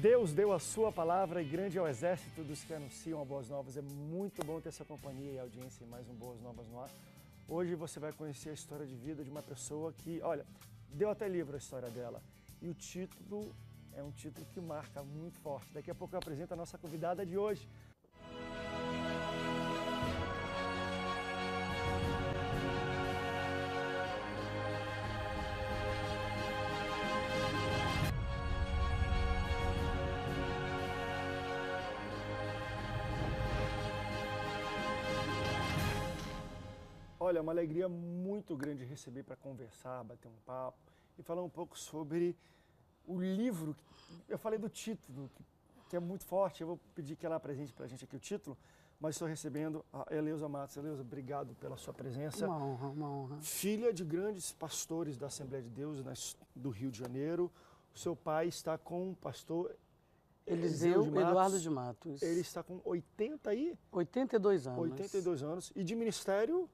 Deus deu a sua palavra e grande é o exército dos que anunciam a Boas Novas. É muito bom ter essa companhia e audiência em mais um Boas Novas no ar. Hoje você vai conhecer a história de vida de uma pessoa que, olha, deu até livro a história dela. E o título é um título que marca muito forte. Daqui a pouco eu apresento a nossa convidada de hoje. Olha, é uma alegria muito grande receber para conversar, bater um papo e falar um pouco sobre o livro. Eu falei do título, que é muito forte. Eu vou pedir que ela apresente para a gente aqui o título, mas estou recebendo a Eleusa Matos. Eleusa, obrigado pela sua presença. Uma honra, uma honra. Filha de grandes pastores da Assembleia de Deus do Rio de Janeiro. O seu pai está com o pastor Eliseu Eduardo de Matos. Ele está com 82 anos. 82 anos. E de ministério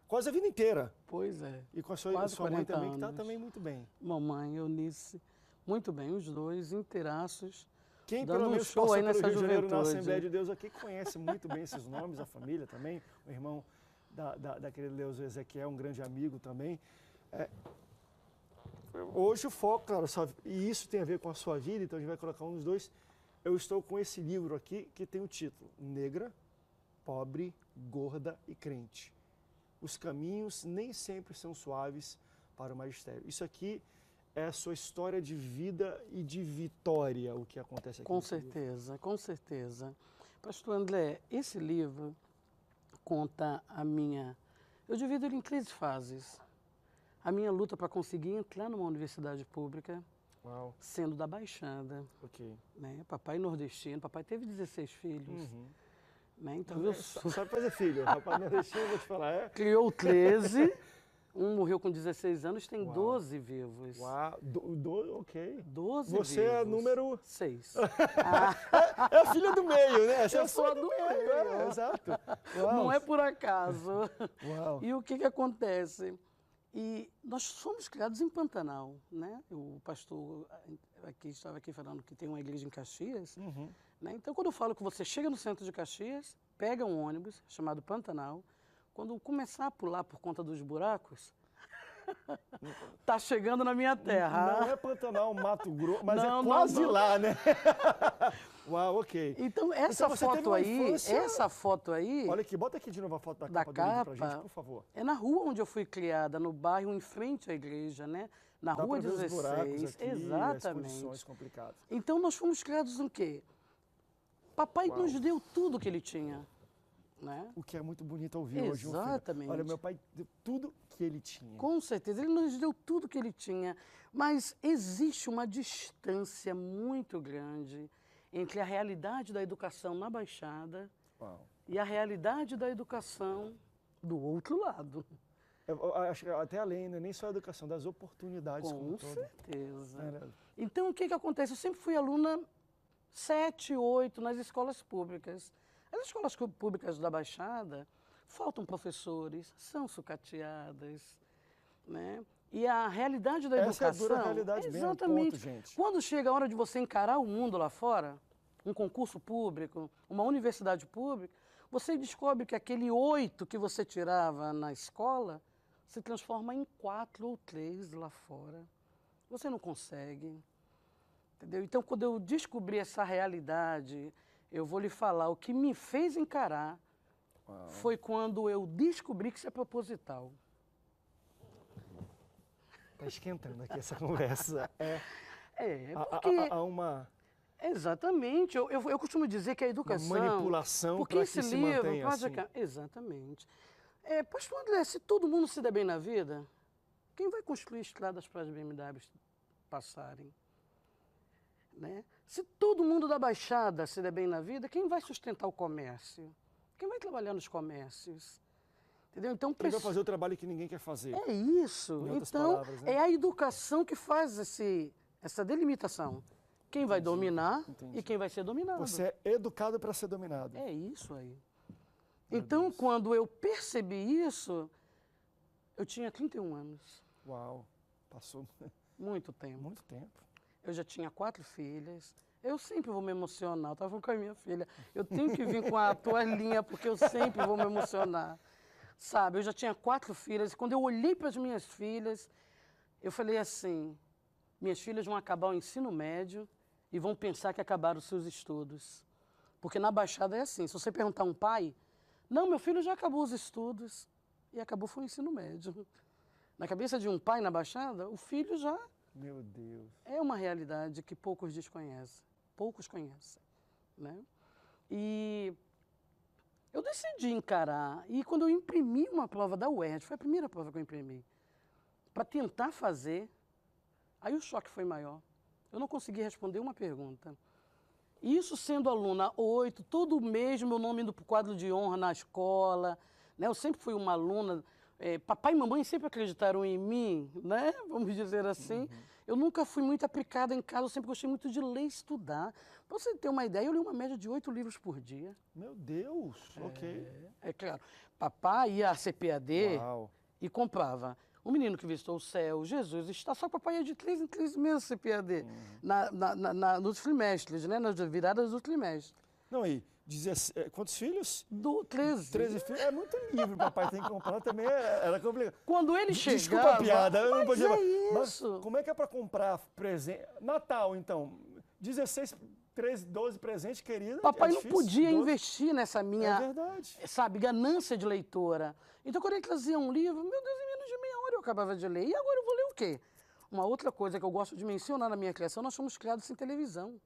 quase a vida inteira. Pois é. E com a sua mãe também, que está também muito bem. Mamãe, Eunice, muito bem, os dois inteiraços. Quem pelo menos passou pelo Rio de Janeiro na Assembleia de Deus aqui conhece muito bem esses nomes, a família também, o irmão da querida Eleusa Ezequiel, um grande amigo também. Hoje o foco, claro, e isso tem a ver com a sua vida, então a gente vai colocar um dos dois. Eu estou com esse livro aqui que tem o título Negra, Pobre, Gorda e Crente. Os caminhos nem sempre são suaves para o magistério. Isso aqui é a sua história de vida e de vitória, o que acontece aqui. Com certeza, com certeza. Pastor André, esse livro conta a minha... Eu divido ele em 3 fases. A minha luta para conseguir entrar numa universidade pública, Uau. Sendo da Baixada. Ok. Né? Papai nordestino, papai teve 16 filhos. Uhum. Né? Então eu sou... Só fazer filho, rapaz nordestino, eu vou te falar. Criou 13, um morreu com 16 anos, tem Uau. 12 vivos. Uau, ok. 12 Você vivos. é número... 6. É a filha do meio, né? Eu sou a do meio. Exato. Uau. Não é por acaso. Uau. E o que acontece? E nós fomos criados em Pantanal, né? O pastor estava aqui falando que tem uma igreja em Caxias. Uhum. Né? Então, quando eu falo que você chega no centro de Caxias, pega um ônibus chamado Pantanal, quando começar a pular por conta dos buracos, tá chegando na minha terra. Não é Pantanal, Mato Grosso, mas não, é quase não. lá, né? Uau, ok. Então, essa foto aí... Olha aqui, bota aqui de novo a foto da capa do livro pra gente, por favor. É na rua onde eu fui criada, no bairro em frente à igreja, né? Na Dá rua pra ver 16. os buracos aqui, exatamente. as condições complicadas. Então, nós fomos criados no quê? Papai nos deu tudo que ele tinha. Né? O que é muito bonito ouvir hoje. Exatamente. Olha, meu pai deu tudo que ele tinha. Com certeza, ele nos deu tudo que ele tinha. Mas existe uma distância muito grande entre a realidade da educação na Baixada e a realidade da educação do outro lado. Eu acho que até além, nem só a educação, das oportunidades. Com certeza. Então, o que acontece? Eu sempre fui aluna 7, 8 nas escolas públicas. As escolas públicas da Baixada faltam professores, são sucateadas, né? E a realidade da educação... Essa é a dura realidade mesmo, ponto, gente. Quando chega a hora de você encarar o mundo lá fora, um concurso público, uma universidade pública, você descobre que aquele 8 que você tirava na escola se transforma em 4 ou 3 lá fora. Você não consegue. Entendeu? Então, quando eu descobri essa realidade, eu vou lhe falar, o que me fez encarar foi quando eu descobri que isso é proposital. Está esquentando aqui essa conversa. Porque... Há uma... Exatamente. Eu costumo dizer que a educação... Uma manipulação para que se mantenha assim. Exatamente. Pastor André, se todo mundo se der bem na vida, quem vai construir estradas para as BMWs passarem? Né? Se todo mundo da Baixada se der bem na vida, quem vai sustentar o comércio? Quem vai trabalhar nos comércios? Entendeu? Então, quem vai fazer o trabalho que ninguém quer fazer? É isso. Então, palavras, né? É a educação que faz essa delimitação. Quem vai dominar e quem vai ser dominado. Você é educado para ser dominado. É isso aí. Então, quando eu percebi isso, eu tinha 31 anos. Uau, passou... Muito tempo. Muito tempo. Eu já tinha 4 filhas. Eu sempre vou me emocionar. Eu estava falando com a minha filha. Eu tenho que vir com a toalhinha, porque eu sempre vou me emocionar. Sabe, eu já tinha 4 filhas. E quando eu olhei para as minhas filhas, eu falei assim, minhas filhas vão acabar o ensino médio e vão pensar que acabaram os seus estudos. Porque na Baixada é assim, se você perguntar a um pai, não, meu filho já acabou os estudos e acabou foi o ensino médio. Na cabeça de um pai na Baixada, o filho já... Meu Deus. É uma realidade que poucos desconhecem, poucos conhecem, né? E eu decidi encarar, e quando eu imprimi uma prova da UERJ, foi a primeira prova que eu imprimi, para tentar fazer, aí o choque foi maior. Eu não consegui responder uma pergunta. Isso sendo aluna 8, todo mês meu nome indo para o quadro de honra na escola, né? Eu sempre fui uma aluna, papai e mamãe sempre acreditaram em mim, né? Vamos dizer assim. Eu nunca fui muito aplicada em casa, eu sempre gostei muito de ler e estudar. Para você ter uma ideia, eu li uma média de 8 livros por dia. Meu Deus, ok. É claro, papai ia à CPAD Uau. e comprava O Menino que Visitou o Céu, Jesus está, só que papai ia de 3 em 3 meses CPAD, nos trimestres, né? Nas viradas do trimestre. Não, e quantos filhos? 13. 13 filhos. É muito livro, papai tem que comprar também, era complicado. Quando ele chegava... Desculpa a piada, eu não mas podia... é Mas isso. como é que é para comprar presente? Natal, então, 16, 13, 12 presentes, querida. Papai é não difícil, podia 12. investir nessa É minha, verdade. sabe, ganância de leitora. Então, quando ele trazia um livro, meu Deus, em menos de meia hora eu acabava de ler. E agora eu vou ler o quê? Uma outra coisa que eu gosto de mencionar na minha criação, nós fomos criados sem televisão.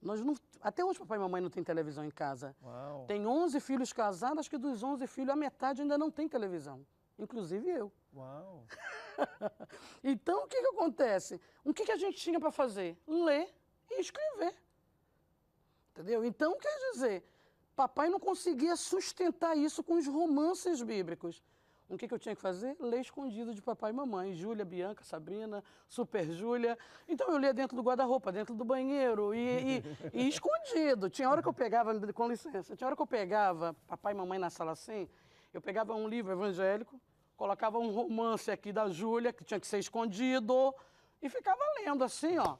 Nós não, até hoje papai e mamãe não têm televisão em casa. Uau. Tem 11 filhos casados, acho que dos 11 filhos, a metade ainda não tem televisão. Inclusive eu. Uau. Então, o que acontece? O que a gente tinha para fazer? Ler e escrever. Entendeu? Então, quer dizer, papai não conseguia sustentar isso com os romances bíblicos. O que eu tinha que fazer? Ler escondido de papai e mamãe. Júlia, Bianca, Sabrina, Super Júlia. Então eu lia dentro do guarda-roupa, dentro do banheiro e escondido. Tinha hora que eu pegava, com licença, tinha hora que eu pegava papai e mamãe na sala assim, eu pegava um livro evangélico, colocava um romance aqui da Júlia, que tinha que ser escondido, e ficava lendo assim, ó.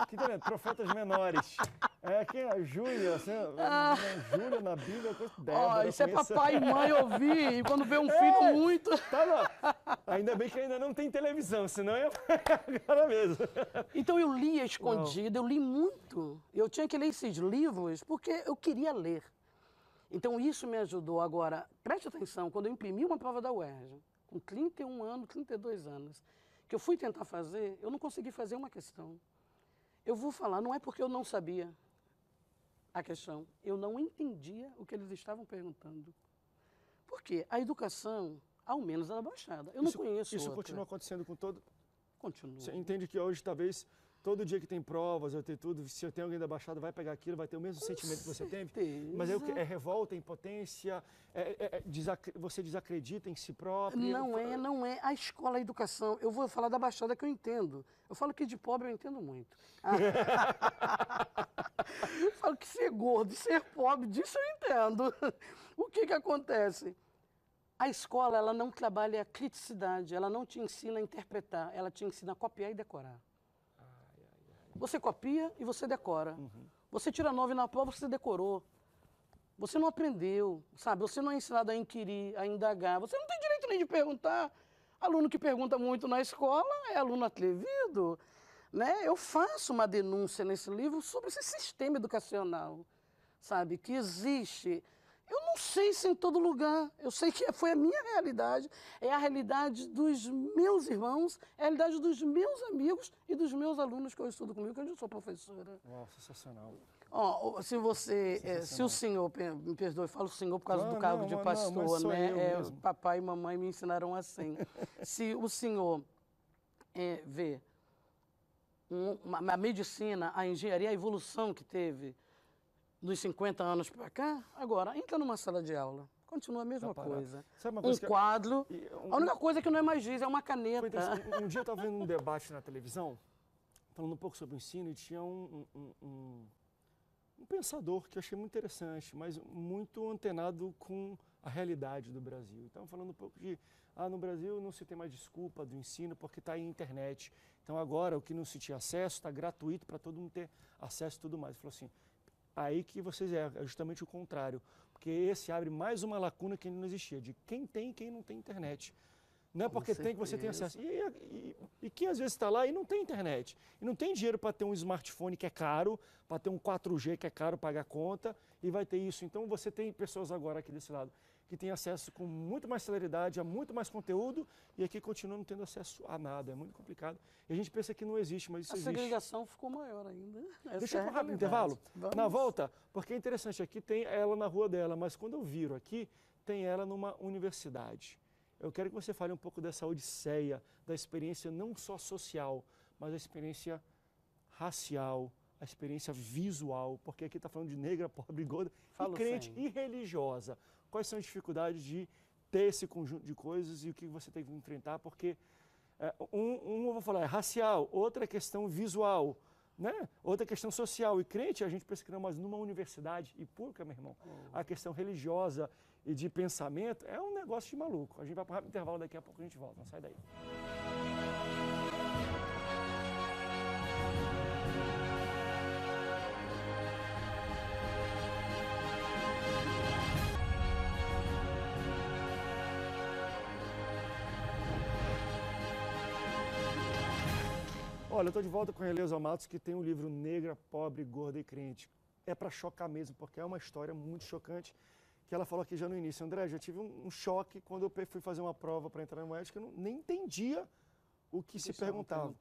Que talento, profetas menores. Quem é a Júlia, assim, Júlia na Bíblia, Débora. Ó, isso é papai e mãe ouvir, e quando vê um filho muito... Tá lá. Ainda bem que ainda não tem televisão, senão é agora mesmo. Então eu lia escondido, eu li muito. Eu tinha que ler esses livros porque eu queria ler. Então isso me ajudou. Agora, preste atenção, quando eu imprimi uma prova da UERJ, com 31 anos, 32 anos, que eu fui tentar fazer, eu não consegui fazer uma questão. Eu vou falar, não é porque eu não sabia a questão, eu não entendia o que eles estavam perguntando. Por quê? A educação, ao menos, era baixada. Eu não conheço Isso outra. continua acontecendo com todo... Continua. Você entende que hoje, talvez, todo dia que tem provas, eu tenho tudo, se eu tenho alguém da Baixada, vai pegar aquilo, vai ter o mesmo sentimento que você teve. Mas é revolta, impotência, você desacredita em si próprio. Não é. A escola, a educação, eu vou falar da Baixada que eu entendo. Eu falo que de pobre eu entendo muito. Eu falo que ser gordo e ser pobre, disso eu entendo. O que acontece? A escola, ela não trabalha a criticidade, ela não te ensina a interpretar, ela te ensina a copiar e decorar. Você copia e você decora. Você tira 9 na prova, você decorou. Você não aprendeu, sabe? Você não é ensinado a inquirir, a indagar. Você não tem direito nem de perguntar. Aluno que pergunta muito na escola é aluno atrevido. Né? Eu faço uma denúncia nesse livro sobre esse sistema educacional, sabe? Que existe. Eu não sei se em todo lugar. Eu sei que foi a minha realidade, é a realidade dos meus irmãos, é a realidade dos meus amigos e dos meus alunos que eu estudo comigo, que eu já sou professora. Uau, sensacional. Oh, se o senhor, me perdoe, eu falo o senhor por causa do cargo de pastor, né? Papai e mamãe me ensinaram assim. Se o senhor vê a medicina, a engenharia, a evolução que teve dos 50 anos para cá, agora, entra numa sala de aula, continua a mesma coisa. Quadro, a única coisa que não é mais giz, é uma caneta. Um dia eu estava vendo um debate na televisão, falando um pouco sobre o ensino, e tinha um pensador que eu achei muito interessante, mas muito antenado com a realidade do Brasil. Então, falando um pouco de, no Brasil não se tem mais desculpa do ensino porque está em internet. Então, agora, o que não se tinha acesso está gratuito para todo mundo ter acesso e tudo mais. Ele falou assim, aí que vocês é justamente o contrário, porque esse abre mais uma lacuna que não existia, de quem tem e quem não tem internet. Não é porque tem que você tem acesso. E que às vezes está lá e não tem internet. E não tem dinheiro para ter um smartphone que é caro, para ter um 4G que é caro pagar conta, e vai ter isso. Então você tem pessoas agora aqui desse lado que têm acesso com muito mais celeridade, a muito mais conteúdo, e aqui continuam não tendo acesso a nada. É muito complicado. E a gente pensa que não existe, mas isso existe. A segregação ficou maior ainda. Deixa eu ir rápido intervalo. Vamos. Na volta, porque é interessante, aqui tem ela na rua dela, mas quando eu viro aqui, tem ela numa universidade. Eu quero que você fale um pouco dessa odisseia, da experiência não só social, mas a experiência racial, a experiência visual, porque aqui está falando de negra, pobre, gorda, e crente e religiosa. Quais são as dificuldades de ter esse conjunto de coisas e o que você tem que enfrentar? Porque eu vou falar, é racial, outra é questão visual, né? Outra questão social. E crente, a gente pensa que não, mas numa universidade e pública, meu irmão, a questão religiosa e de pensamento é um negócio de maluco. A gente vai para um rápido intervalo, daqui a pouco a gente volta. Não sai daí. Olha, eu estou de volta com a Eleusa Matos, que tem o livro Negra, Pobre, Gorda e Crente. É para chocar mesmo, porque é uma história muito chocante, que ela falou aqui já no início. André, já tive um choque quando eu fui fazer uma prova para entrar no UERJ, que eu nem entendia o que se perguntava.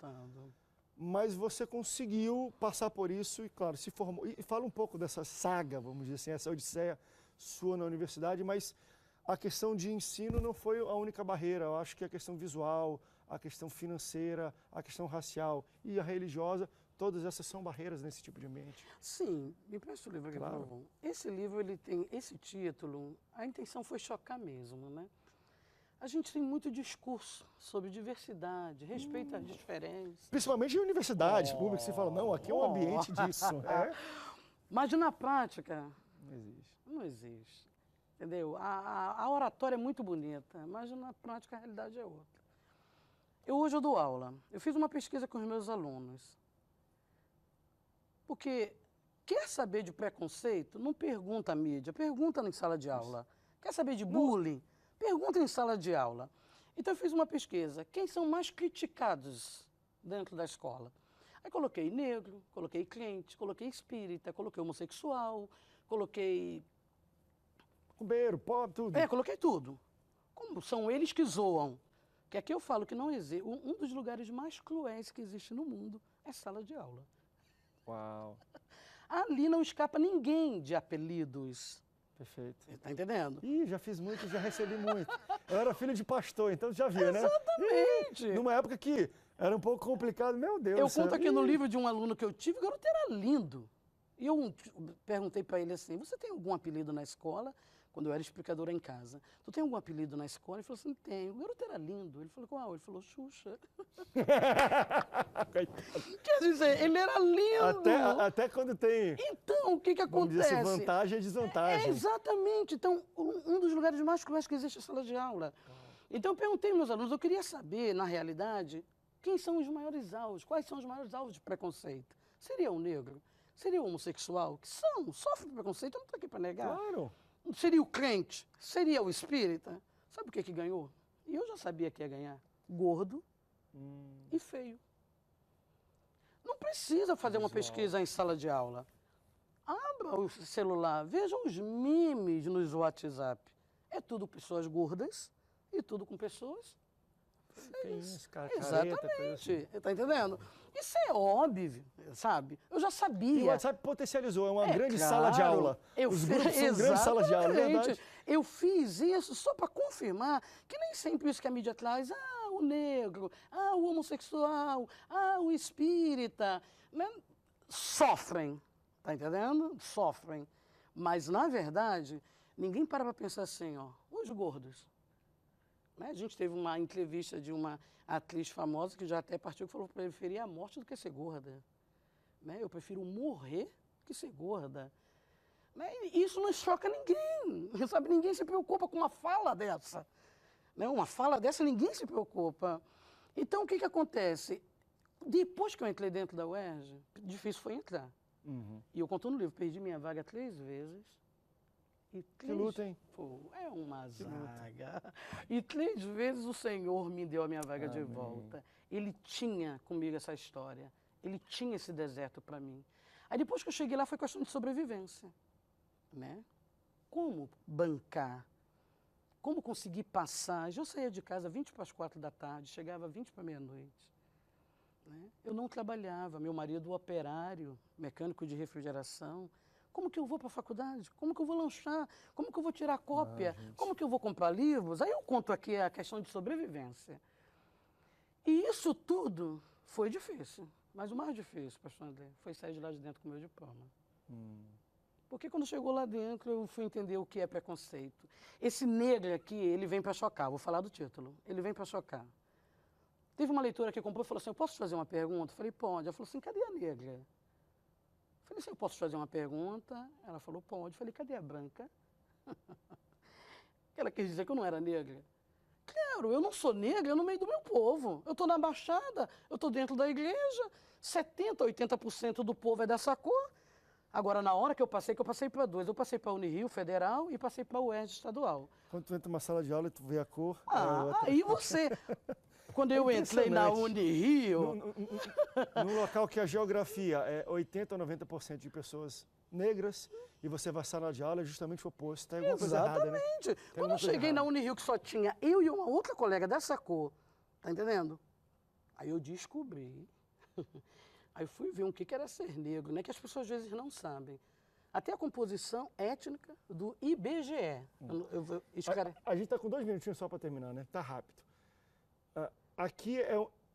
Mas você conseguiu passar por isso e, claro, se formou. E fala um pouco dessa saga, vamos dizer assim, essa odisseia sua na universidade, mas a questão de ensino não foi a única barreira. Eu acho que a questão visual, a questão financeira, a questão racial e a religiosa, todas essas são barreiras nesse tipo de ambiente. Sim, me empresta o livro aqui, claro. Por favor. Esse livro, ele tem esse título, a intenção foi chocar mesmo, né? A gente tem muito discurso sobre diversidade, respeito às diferenças. Principalmente em universidades públicas, você fala, não, aqui é um ambiente disso. Mas na prática... Não existe. Não existe, entendeu? A oratória é muito bonita, mas na prática a realidade é outra. Hoje eu dou aula, eu fiz uma pesquisa com os meus alunos. Porque quer saber de preconceito, não pergunta à mídia, pergunta em sala de aula. Quer saber de bullying? Pergunta em sala de aula. Então eu fiz uma pesquisa, quem são mais criticados dentro da escola? Aí coloquei negro, coloquei crente, coloquei espírita, coloquei homossexual, coloquei... Cubeiro, pobre, tudo. Coloquei tudo. Como são eles que zoam. Que aqui eu falo que não existe. Um dos lugares mais cruéis que existe no mundo é sala de aula. Uau. Ali não escapa ninguém de apelidos. Perfeito. Está entendendo? Ih, já fiz muito, já recebi muito. Eu era filho de pastor, então já viu, né? Exatamente. Numa época que era um pouco complicado, meu Deus. Eu conto aqui no livro de um aluno que eu tive, o garoto era lindo. E eu perguntei para ele assim, você tem algum apelido na escola? Quando eu era explicadora em casa. Tu tem algum apelido na escola? Ele falou assim, tenho. O garoto era lindo. Ele falou, qual? Ele falou, Xuxa. Quer dizer, ele era lindo. Até quando tem... Então, o que acontece? Vamos dizer assim, vantagem e desvantagem. Exatamente. Então, um dos lugares mais cruéis que existe é a sala de aula. Então, eu perguntei aos meus alunos, eu queria saber, na realidade, quem são os maiores alvos, quais são os maiores alvos de preconceito? Seria o negro? Seria o homossexual? Que sofrem de preconceito, eu não estou aqui para negar. Claro. Seria o crente? Seria o espírita? Sabe o que ganhou? E eu já sabia que ia ganhar. Gordo e feio. Não precisa fazer uma pesquisa em sala de aula. Abra o celular, veja os memes nos WhatsApp. É tudo pessoas gordas e tudo com pessoas feias. Exatamente. Está entendendo? Isso é óbvio, sabe? Eu já sabia. E o WhatsApp potencializou, é uma grande sala de aula. Os grupos são grandes salas de aula, é verdade? Eu fiz isso só para confirmar que nem sempre isso que a mídia traz, o negro, o homossexual, o espírita, né? Sofrem, tá entendendo? Sofrem. Mas, na verdade, ninguém para pensar assim, os gordos. A gente teve uma entrevista de uma atriz famosa que já até partiu que falou que preferia a morte do que ser gorda. Eu prefiro morrer que ser gorda. Né? E isso não choca ninguém, sabe? Ninguém se preocupa com uma fala dessa. Né? Uma fala dessa, ninguém se preocupa. Então, o que acontece? Depois que eu entrei dentro da UERJ, difícil foi entrar. E eu conto no livro, perdi minha vaga 3 vezes. E 3, que luta, hein? Pô, é uma zaga. E 3 vezes o Senhor me deu a minha vaga de volta. Ele tinha comigo essa história. Ele tinha esse deserto para mim. Aí depois que eu cheguei lá foi questão de sobrevivência. Né? Como bancar? Como conseguir passar? Eu saía de casa 20 para as 4 da tarde, chegava 20 para meia-noite. Né? Eu não trabalhava, meu marido operário, mecânico de refrigeração. Como que eu vou para a faculdade? Como que eu vou lanchar? Como que eu vou tirar cópia? Como que eu vou comprar livros? Aí eu conto aqui a questão de sobrevivência. E isso tudo foi difícil. Mas o mais difícil, pastor André, foi sair de lá de dentro com o meu diploma. Porque quando chegou lá dentro, eu fui entender o que é preconceito. Esse negro aqui, ele vem para chocar. Vou falar do título. Ele vem para chocar. Teve uma leitora que comprou e falou assim, eu posso te fazer uma pergunta? Eu falei, pode. Ela falou assim, cadê a negra? Eu falei assim, eu posso te fazer uma pergunta? Ela falou, pode. Eu falei, cadê a branca? Ela quis dizer que eu não era negra. Claro, eu não sou negra, eu no meio do meu povo. Eu estou na Baixada, eu estou dentro da igreja. 70%, 80% do povo é dessa cor. Agora, na hora que eu passei para 2, eu passei para a Unirio Federal e passei para a UERJ Estadual. Quando tu entra numa sala de aula e tu vê a cor... Aí você... Quando eu entrei na Unirio... Num local que a geografia é 80% ou 90% de pessoas negras, e você vai à sala de aula é justamente o oposto. Tem alguma coisa errada, né? Exatamente. Quando eu cheguei na Unirio, que só tinha eu e uma outra colega dessa cor, tá entendendo? Aí eu descobri. Aí eu fui ver o que era ser negro, né? Que as pessoas às vezes não sabem. Até a composição étnica do IBGE. A gente está com 2 minutinhos só para terminar, né? Tá rápido. Aqui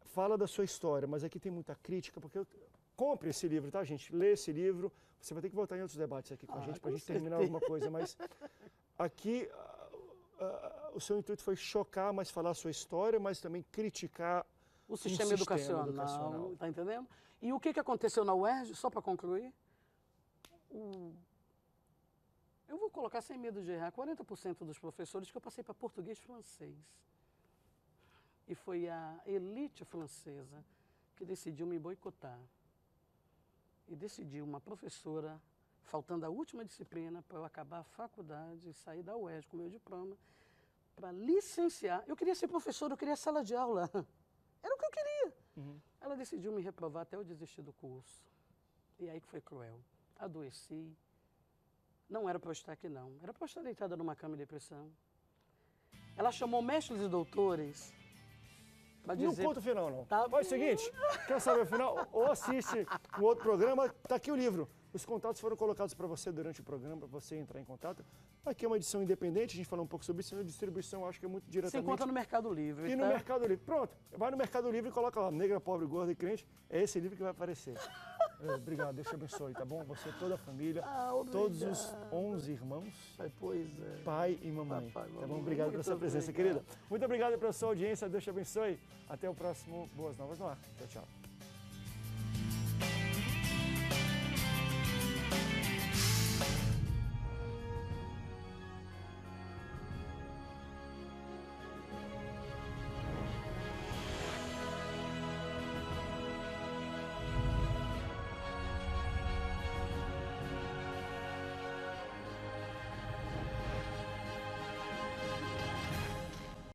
fala da sua história, mas aqui tem muita crítica, porque compre esse livro, tá, gente? Lê esse livro. Você vai ter que voltar em outros debates aqui com a gente, para a gente terminar alguma coisa. Mas aqui o seu intuito foi chocar, mas falar a sua história, mas também criticar o sistema educacional. Tá entendendo? E o que aconteceu na UERJ, só para concluir? Eu vou colocar sem medo de errar, 40% dos professores que eu passei para português e francês. E foi a elite francesa que decidiu me boicotar. E decidiu uma professora, faltando a última disciplina para eu acabar a faculdade e sair da UERJ com meu diploma, para licenciar. Eu queria ser professora, eu queria sala de aula. Era o que eu queria. Ela decidiu me reprovar até eu desistir do curso. E aí que foi cruel. Adoeci. Não era para eu estar aqui, não. Era para eu estar deitada numa cama de depressão. Ela chamou mestres e doutores para dizer... Não conta o final, não. Tá. Faz o seguinte, quer saber o final? Ou assiste um outro programa, tá aqui o livro. Os contatos foram colocados para você durante o programa, para você entrar em contato. Aqui é uma edição independente, a gente falou um pouco sobre isso, a distribuição acho que é muito diretamente... Você encontra no Mercado Livre. E no Mercado Livre. Pronto, vai no Mercado Livre e coloca lá, Negra, Pobre, Gorda e Crente, é esse livro que vai aparecer. Obrigado, Deus te abençoe, tá bom? Você, toda a família, todos os 11 irmãos, pai e mamãe. Tá bom? Obrigado pela sua presença, querida. Muito obrigado pela sua audiência, Deus te abençoe. Até o próximo Boas Novas no Ar. Tchau, tchau.